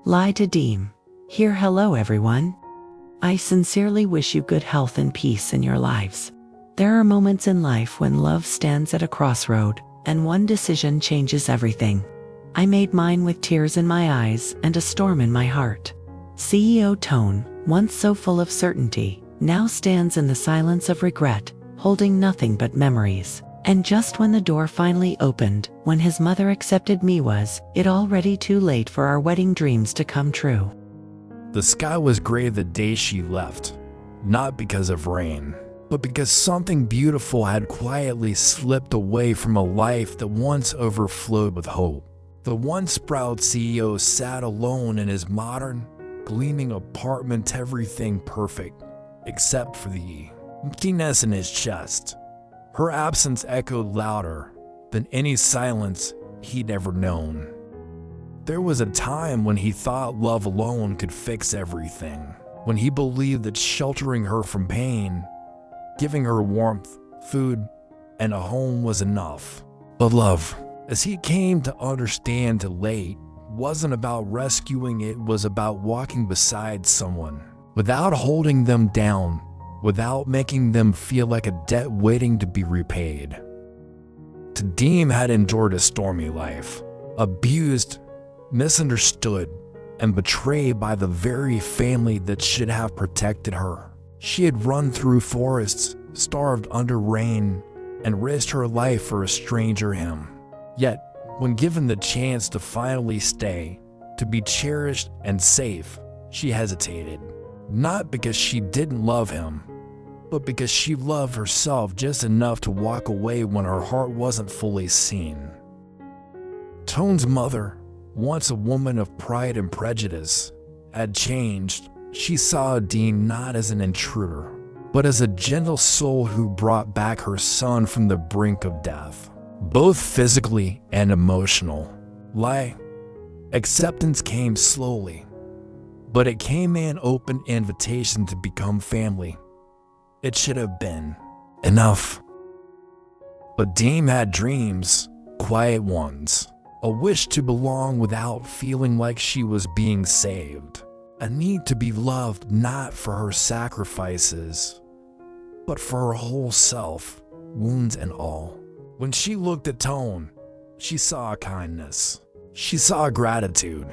Ly Tu Diem. Here, hello everyone. I sincerely wish you good health and peace in your lives. There are moments in life when love stands at a crossroad, and one decision changes everything. I made mine with tears in my eyes and a storm in my heart. CEO Toan, once so full of certainty, now stands in the silence of regret, holding nothing but memories. And just when the door finally opened, when his mother accepted me, was it already too late for our wedding dreams to come true. The sky was gray the day she left, not because of rain, but because something beautiful had quietly slipped away from a life that once overflowed with hope. The once proud CEO sat alone in his modern, gleaming apartment, everything perfect, except for the emptiness in his chest. Her absence echoed louder than any silence he'd ever known. There was a time when he thought love alone could fix everything, when he believed that sheltering her from pain, giving her warmth, food, and a home was enough. But love, as he came to understand too late, wasn't about rescuing, it was about walking beside someone, without holding them down, without making them feel like a debt waiting to be repaid. Tu Diem had endured a stormy life, abused, misunderstood, and betrayed by the very family that should have protected her. She had run through forests, starved under rain, and risked her life for a stranger him. Yet, when given the chance to finally stay, to be cherished and safe, she hesitated. Not because she didn't love him, but because she loved herself just enough to walk away when her heart wasn't fully seen. Toan's mother, once a woman of pride and prejudice, had changed. She saw Diem not as an intruder, but as a gentle soul who brought back her son from the brink of death, both physically and emotional. Acceptance came slowly, but it came an open invitation to become family. It should have been enough. But Diem had dreams, quiet ones, a wish to belong without feeling like she was being saved, a need to be loved not for her sacrifices, but for her whole self, wounds and all. When she looked at Toan, she saw kindness, she saw gratitude.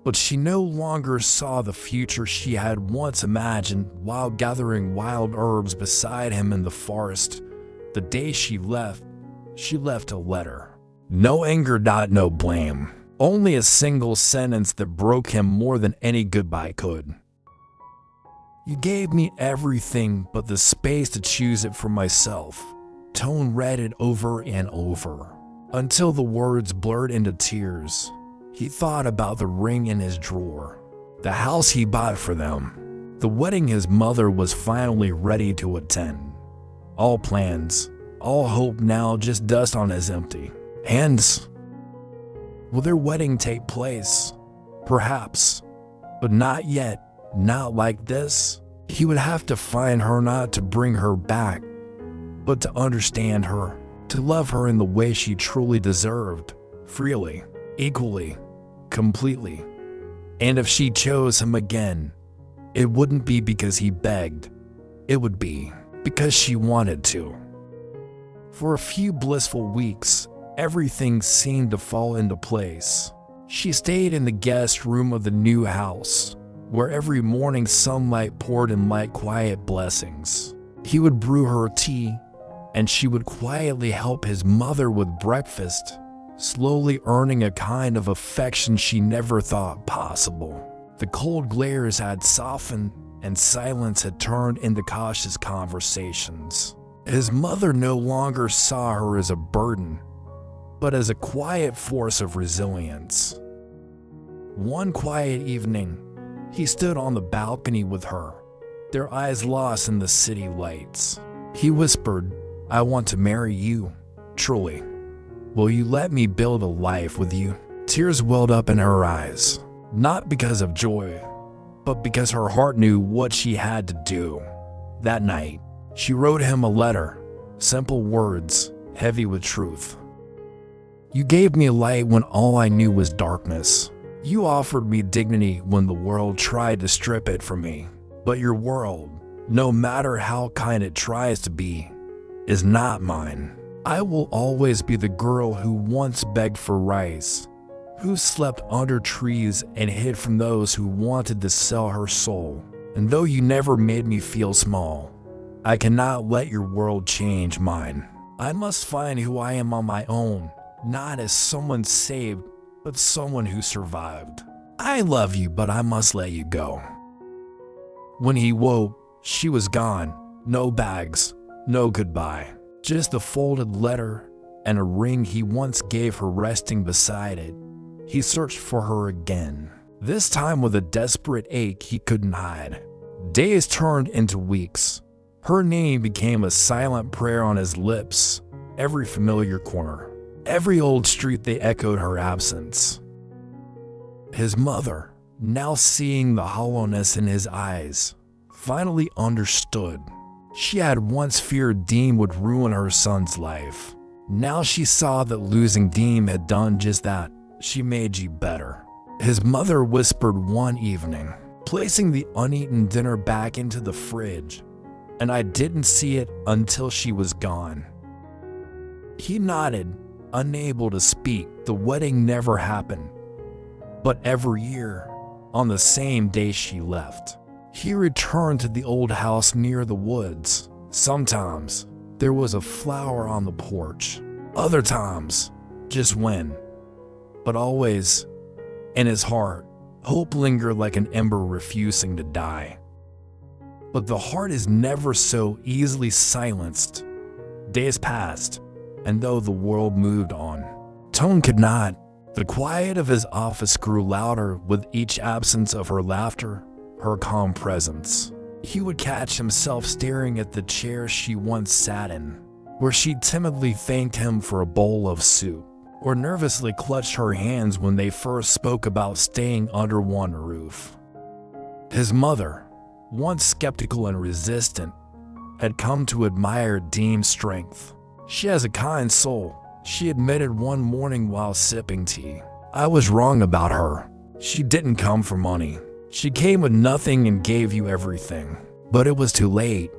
But she no longer saw the future she had once imagined while gathering wild herbs beside him in the forest. The day she left a letter. No anger, no blame. Only a single sentence that broke him more than any goodbye could. You gave me everything but the space to choose it for myself. Toan read it over and over, until the words blurred into tears. He thought about the ring in his drawer, the house he bought for them, the wedding his mother was finally ready to attend. All plans, all hope now just dust on his empty hands. Will their wedding take place? Perhaps, but not yet, not like this. He would have to find her, not to bring her back, but to understand her, to love her in the way she truly deserved, freely, equally, completely. And if she chose him again, it wouldn't be because he begged. It would be because she wanted to. For a few blissful weeks, everything seemed to fall into place. She stayed in the guest room of the new house, where every morning sunlight poured in like quiet blessings. He would brew her tea, and she would quietly help his mother with breakfast, slowly earning a kind of affection she never thought possible. The cold glares had softened, and silence had turned into cautious conversations. His mother no longer saw her as a burden, but as a quiet force of resilience. One quiet evening, he stood on the balcony with her, their eyes lost in the city lights. He whispered, "I want to marry you, truly. Will you let me build a life with you?" Tears welled up in her eyes, not because of joy, but because her heart knew what she had to do. That night, she wrote him a letter, simple words, heavy with truth. You gave me light when all I knew was darkness. You offered me dignity when the world tried to strip it from me. But your world, no matter how kind it tries to be, is not mine. I will always be the girl who once begged for rice, who slept under trees and hid from those who wanted to sell her soul. And though you never made me feel small, I cannot let your world change mine. I must find who I am on my own, not as someone saved, but someone who survived. I love you, but I must let you go. When he woke, she was gone. No bags, no goodbye. Just a folded letter and a ring he once gave her resting beside it. He searched for her again, this time with a desperate ache he couldn't hide. Days turned into weeks. Her name became a silent prayer on his lips. Every familiar corner, every old street, they echoed her absence. His mother, now seeing the hollowness in his eyes, finally understood. She had once feared Diem would ruin her son's life. Now she saw that losing Diem had done just that. She made you better. His mother whispered one evening, placing the uneaten dinner back into the fridge, and I didn't see it until she was gone. He nodded, unable to speak. The wedding never happened, but every year, on the same day she left, he returned to the old house near the woods. Sometimes there was a flower on the porch, other times just wind, but always in his heart, hope lingered like an ember refusing to die. But the heart is never so easily silenced. Days passed, and though the world moved on, Toan could not. The quiet of his office grew louder with each absence of her laughter, her calm presence. He would catch himself staring at the chair she once sat in, where she timidly thanked him for a bowl of soup, or nervously clutched her hands when they first spoke about staying under one roof. His mother, once skeptical and resistant, had come to admire Diem's strength. She has a kind soul, she admitted one morning while sipping tea. I was wrong about her. She didn't come for money. She came with nothing and gave you everything. But it was too late.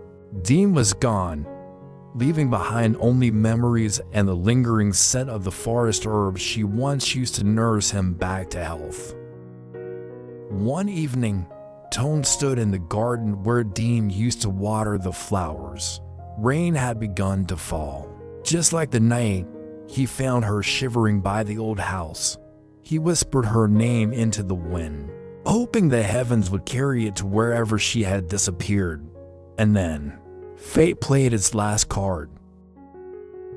Diem was gone, leaving behind only memories and the lingering scent of the forest herbs she once used to nurse him back to health. One evening, Toan stood in the garden where Diem used to water the flowers. Rain had begun to fall. Just like the night, he found her shivering by the old house. He whispered her name into the wind, hoping the heavens would carry it to wherever she had disappeared. And then, fate played its last card.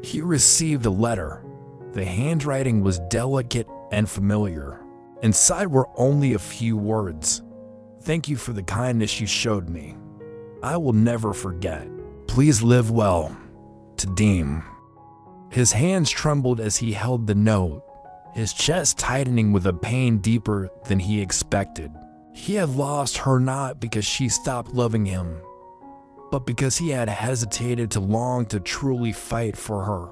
He received a letter. The handwriting was delicate and familiar. Inside were only a few words. Thank you for the kindness you showed me. I will never forget. Please live well. To Diem. His hands trembled as he held the note, his chest tightening with a pain deeper than he expected. He had lost her not because she stopped loving him, but because he had hesitated too long to truly fight for her.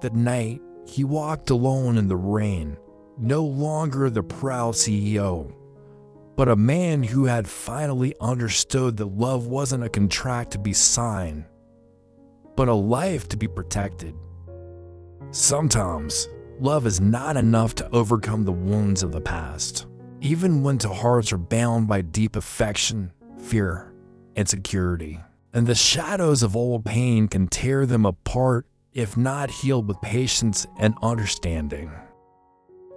That night, he walked alone in the rain, no longer the proud CEO, but a man who had finally understood that love wasn't a contract to be signed, but a life to be protected. Sometimes, love is not enough to overcome the wounds of the past, even when two hearts are bound by deep affection, fear, and security. And the shadows of old pain can tear them apart if not healed with patience and understanding.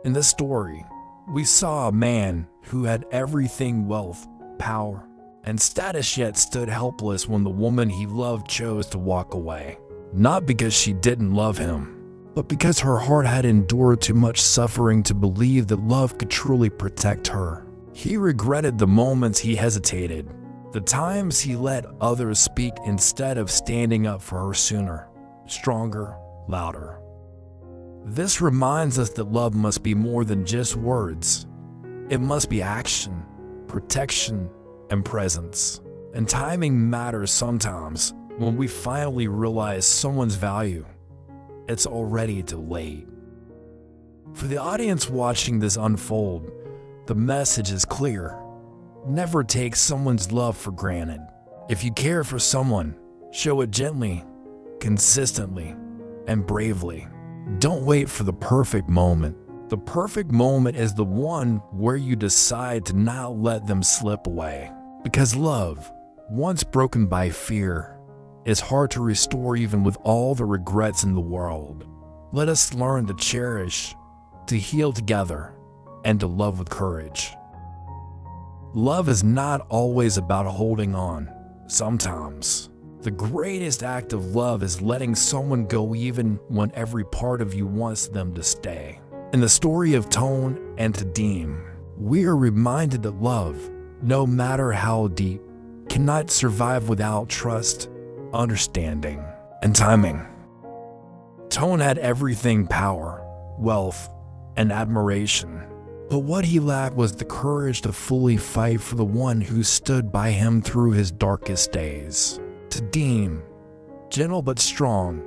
In this story, we saw a man who had everything: wealth, power, and status, yet stood helpless when the woman he loved chose to walk away. Not because she didn't love him, but because her heart had endured too much suffering to believe that love could truly protect her. He regretted the moments he hesitated, the times he let others speak instead of standing up for her sooner, stronger, louder. This reminds us that love must be more than just words. It must be action, protection, and presence. And timing matters sometimes. When we finally realize someone's value, it's already too late. For the audience watching this unfold, The message is clear. Never take someone's love for granted. If you care for someone, show it gently, consistently, and bravely. Don't wait for the perfect moment. The perfect moment is the one where you decide to not let them slip away. Because love, once broken by fear, is hard to restore even with all the regrets in the world. Let us learn to cherish, to heal together, and to love with courage. Love is not always about holding on. Sometimes, the greatest act of love is letting someone go even when every part of you wants them to stay. In the story of Toan and Tu Diem, we are reminded that love, no matter how deep, cannot survive without trust, understanding, and timing. Toan had everything: power, wealth, and admiration. But what he lacked was the courage to fully fight for the one who stood by him through his darkest days. Tu Diem, gentle but strong,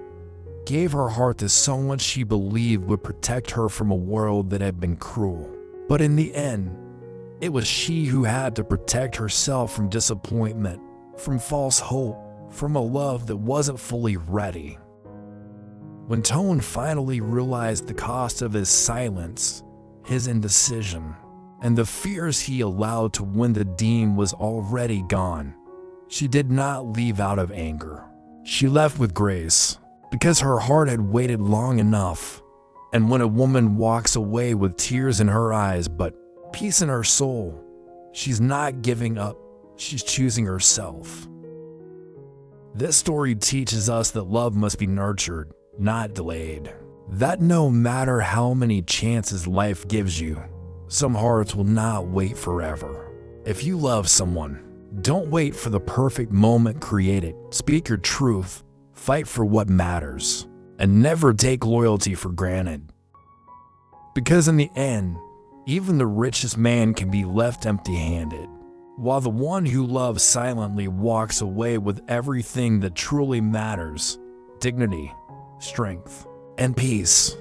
gave her heart to someone she believed would protect her from a world that had been cruel. But in the end, it was she who had to protect herself from disappointment, from false hope, from a love that wasn't fully ready. When Toan finally realized the cost of his silence, his indecision, and the fears he allowed to win Tu Diem was already gone, she did not leave out of anger. She left with grace, because her heart had waited long enough. And when a woman walks away with tears in her eyes but peace in her soul, she's not giving up, she's choosing herself. This story teaches us that love must be nurtured, not delayed. That no matter how many chances life gives you, some hearts will not wait forever. If you love someone, don't wait for the perfect moment. Create it. Speak your truth, fight for what matters, and never take loyalty for granted. Because in the end, even the richest man can be left empty-handed, while the one who loves silently walks away with everything that truly matters: dignity, strength, and peace.